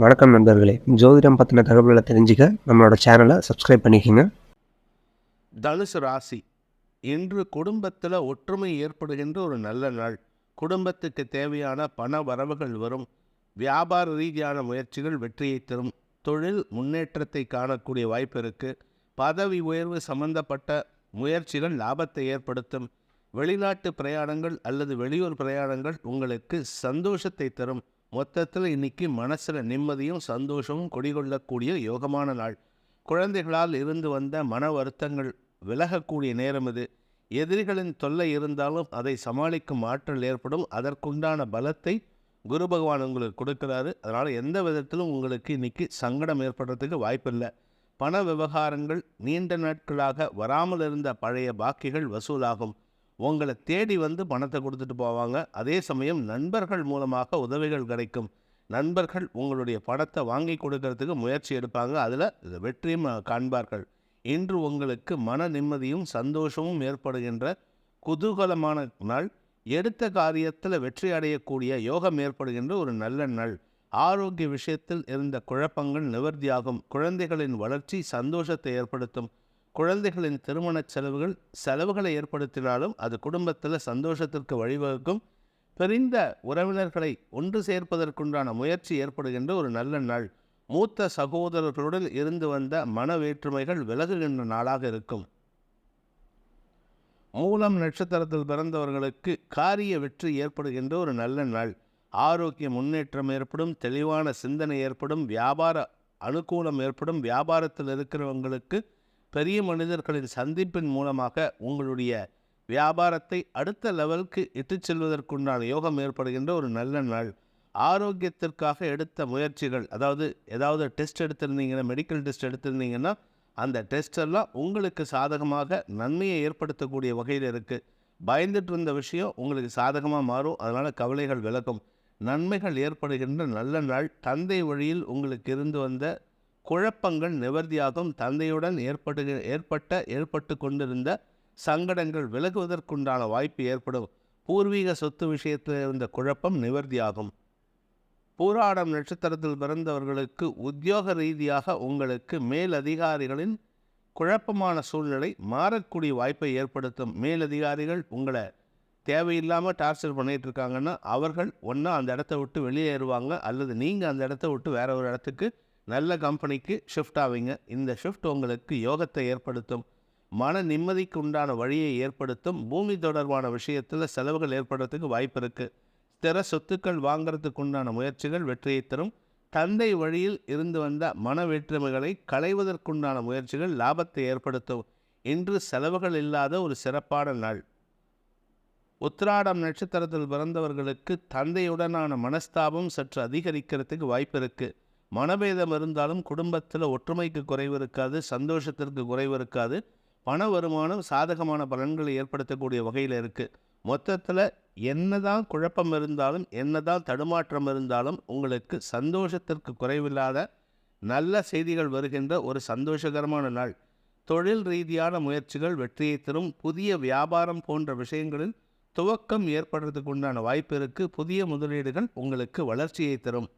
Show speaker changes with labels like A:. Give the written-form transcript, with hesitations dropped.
A: வணக்கம் நண்பர்களே. ஜோதிடம் பத்தின தகவல்கள தெரிஞ்சுக்க நம்மளோட சேனல சப்ஸ்கிரைப் பண்ணிக்கங்க.
B: தனுசு ராசி இன்று குடும்பத்தில் ஒற்றுமை ஏற்படுகின்ற ஒரு நல்ல நாள். குடும்பத்துக்கு தேவையான பண வரவுகள் வரும். வியாபார ரீதியான முயற்சிகள் வெற்றியை தரும். தொழில் முன்னேற்றத்தை காணக்கூடிய வாய்ப்பு இருக்கு. பதவி உயர்வு சம்பந்தப்பட்ட முயற்சிகள் லாபத்தை ஏற்படுத்தும். வெளிநாட்டு பிரயாணங்கள் அல்லது வெளியூர் பிரயாணங்கள் உங்களுக்கு சந்தோஷத்தை தரும். மொத்தத்தில் இன்னைக்கு மனசில் நிம்மதியும் சந்தோஷமும் குடிகொள்ளக்கூடிய யோகமான நாள். குழந்தைகளால் இருந்து வந்த மன வருத்தங்கள் விலகக்கூடிய நேரம் இது. எதிரிகளின் தொல்லை இருந்தாலும் அதை சமாளிக்கும் ஆற்றல் ஏற்படும். அதற்குண்டான பலத்தை குரு பகவான் உங்களுக்கு கொடுக்கிறாரு. அதனால் எந்த விதத்திலும் உங்களுக்கு இன்னைக்கு சங்கடம் ஏற்படுறதுக்கு வாய்ப்பில்லை. பண விவகாரங்கள் நீண்ட நாட்களாக வராமல் இருந்த பழைய பாக்கிகள் வசூலாகும். உங்களை தேடி வந்து பணத்தை கொடுத்துட்டு போவாங்க. அதே சமயம் நண்பர்கள் மூலமாக உதவிகள் கிடைக்கும். நண்பர்கள் உங்களுடைய பணத்தை வாங்கி கொடுக்கறதுக்கு முயற்சி எடுப்பாங்க. அதில் வெற்றியும் காண்பார்கள். இன்று உங்களுக்கு மன நிம்மதியும் சந்தோஷமும் ஏற்படுகின்ற குதூகலமான நாள். எடுத்த காரியத்தில் வெற்றி அடையக்கூடிய யோகம் ஏற்படுகின்ற ஒரு நல்ல நாள். ஆரோக்கிய விஷயத்தில் இருந்த குழப்பங்கள் நிவர்த்தியாகும். குழந்தைகளின் வளர்ச்சி சந்தோஷத்தை ஏற்படுத்தும். குழந்தைகளின் திருமண செலவுகளை ஏற்படுத்தினாலும் அது குடும்பத்தில் சந்தோஷத்திற்கு வழிவகுக்கும். பிரிந்த உறவினர்களை ஒன்று சேர்ப்பதற்குண்டான முயற்சி ஏற்படுகின்ற ஒரு நல்ல நாள். மூத்த சகோதரர்களுடன் இருந்து வந்த மன வேற்றுமைகள் விலகுகின்ற நாளாக இருக்கும். மூலம் நட்சத்திரத்தில் பிறந்தவர்களுக்கு காரிய வெற்றி ஏற்படுகின்ற ஒரு நல்ல நாள். ஆரோக்கிய முன்னேற்றம் ஏற்படும். தெளிவான சிந்தனை ஏற்படும். வியாபார அனுகூலம் ஏற்படும். வியாபாரத்தில் இருக்கிறவங்களுக்கு பெரிய மனிதர்களின் சந்திப்பின் மூலமாக உங்களுடைய வியாபாரத்தை அடுத்த லெவலுக்கு இட்டு செல்வதற்குண்டான யோகம் ஏற்படுகின்ற ஒரு நல்ல நாள். ஆரோக்கியத்திற்காக எடுத்த முயற்சிகள், ஏதாவது டெஸ்ட் எடுத்திருந்தீங்கன்னா, மெடிக்கல் டெஸ்ட் எடுத்திருந்தீங்கன்னா அந்த டெஸ்ட் எல்லாம் உங்களுக்கு சாதகமாக நன்மையை ஏற்படுத்தக்கூடிய வகையில் இருக்குது. பயந்துட்டு இருந்த விஷயம் உங்களுக்கு சாதகமாக மாறும். அதனால் கவலைகள் விலகும். நன்மைகள் ஏற்படுகின்ற நல்ல நாள். தந்தை வழியில் உங்களுக்கு இருந்து வந்த குழப்பங்கள் நிவர்த்தியாகும். தந்தையுடன் ஏற்பட்டு கொண்டிருந்த சங்கடங்கள் விலகுவதற்குண்டான வாய்ப்பு ஏற்படும். பூர்வீக சொத்து விஷயத்தில் இருந்த குழப்பம் நிவர்த்தியாகும். பூராடம் நட்சத்திரத்தில் பிறந்தவர்களுக்கு உத்தியோக ரீதியாக உங்களுக்கு மேலதிகாரிகளின் குழப்பமான சூழ்நிலை மாறக்கூடிய வாய்ப்பை ஏற்படுத்தும். மேலதிகாரிகள் உங்களை தேவையில்லாமல் டார்ச்சர் பண்ணிட்டு இருக்காங்கன்னா அவர்கள் ஒன்றா அந்த இடத்த விட்டு வெளியேறுவாங்க, அல்லது நீங்கள் அந்த இடத்த விட்டு வேற ஒரு இடத்துக்கு நல்ல கம்பெனிக்கு ஷிஃப்ட் ஆவீங்க. இந்த ஷிஃப்ட் உங்களுக்கு யோகத்தை ஏற்படுத்தும். மன நிம்மதிக்கு உண்டான வழியை ஏற்படுத்தும். பூமி தொடர்பான விஷயத்தில் செலவுகள் ஏற்படுறதுக்கு வாய்ப்பு இருக்குது. ஸ்திர சொத்துக்கள் வாங்கிறதுக்கு உண்டான முயற்சிகள் வெற்றியை தரும். தந்தை வழியில் இருந்து வந்த மன வேற்றுமைகளை களைவதற்குண்டான முயற்சிகள் லாபத்தை ஏற்படுத்தும். இன்று செலவுகள் இல்லாத ஒரு சிறப்பான நாள். உத்திராடம் நட்சத்திரத்தில் பிறந்தவர்களுக்கு தந்தையுடனான மனஸ்தாபம் சற்று அதிகரிக்கிறதுக்கு வாய்ப்பு இருக்குது. மனபேதம் இருந்தாலும் குடும்பத்தில் ஒற்றுமைக்கு குறைவு இருக்காது. சந்தோஷத்திற்கு குறைவு இருக்காது. பண வருமானம் சாதகமான பலன்களை ஏற்படுத்தக்கூடிய வகையில் இருக்குது. மொத்தத்தில் என்னதான் குழப்பம் இருந்தாலும், என்னதான் தடுமாற்றம் இருந்தாலும், உங்களுக்கு சந்தோஷத்திற்கு குறைவில்லாத நல்ல செய்திகள் வருகின்ற ஒரு சந்தோஷகரமான நாள். தொழில் ரீதியான முயற்சிகள் வெற்றியை தரும். புதிய வியாபாரம் போன்ற விஷயங்களில் துவக்கம் ஏற்படுறதுக்கு உண்டான வாய்ப்பு இருக்குது. புதிய முதலீடுகள் உங்களுக்கு வளர்ச்சியை தரும்.